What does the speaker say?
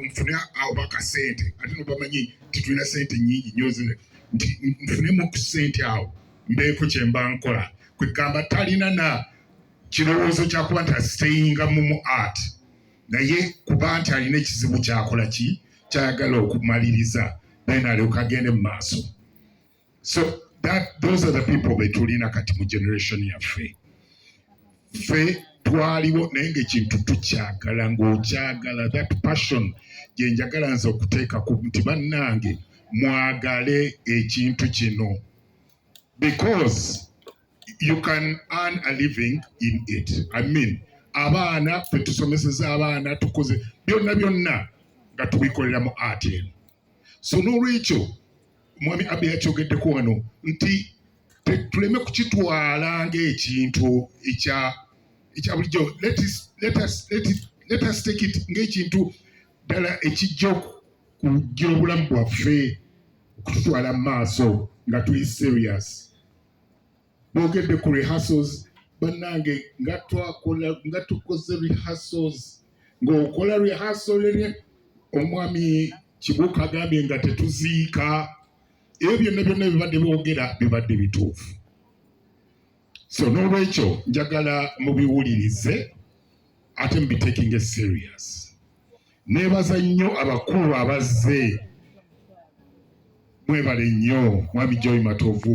mfune abaka sente ate nobamanyi titulina sente nyingi nyoze nti mfunemu ku sente awo mbeeko kyemba nkola kwegamba talina na kirowoozo kyakuba nti asiteyinga mu art naye kuba nti alina ekizibu kyakola ki kyayagala okumaliriza naye nalyoka agende mu maaso. So those are the people betulina kati mu generation yaffe. Ffe twaliwo naye ng'ekintu tukyagala ng'okyagala, that passion gye njagala nze okuteeka ku nti bannange mwagale ekintu kino because you can earn a living in it. I mean, abaana ffe tusomeseza abaana tukoze byonna nga tubikolera mu art eno. So n'olwekyo mwami Abe yakyogeddeko wano nti tuleme kukitwala ng'ekintu ekya bulijjo. Let us take it ng'ekintu ddala ekijja okugira obulamu bwaffe okututwala mu maaso nga tuli serious. Boogedde ku rehearsals bannange nga tukoze rehearsals ng'okola rehearsal omwami Kibuuka agambye nga tetuziika ebyo byonna bibadde boogera bibadde bituufu. So n'olwekyo njagala mubiwulirize ate mubiteekinge serious. Neebaza nnyo abakulu abazze, mwebale nnyo mwami Joy Matovu.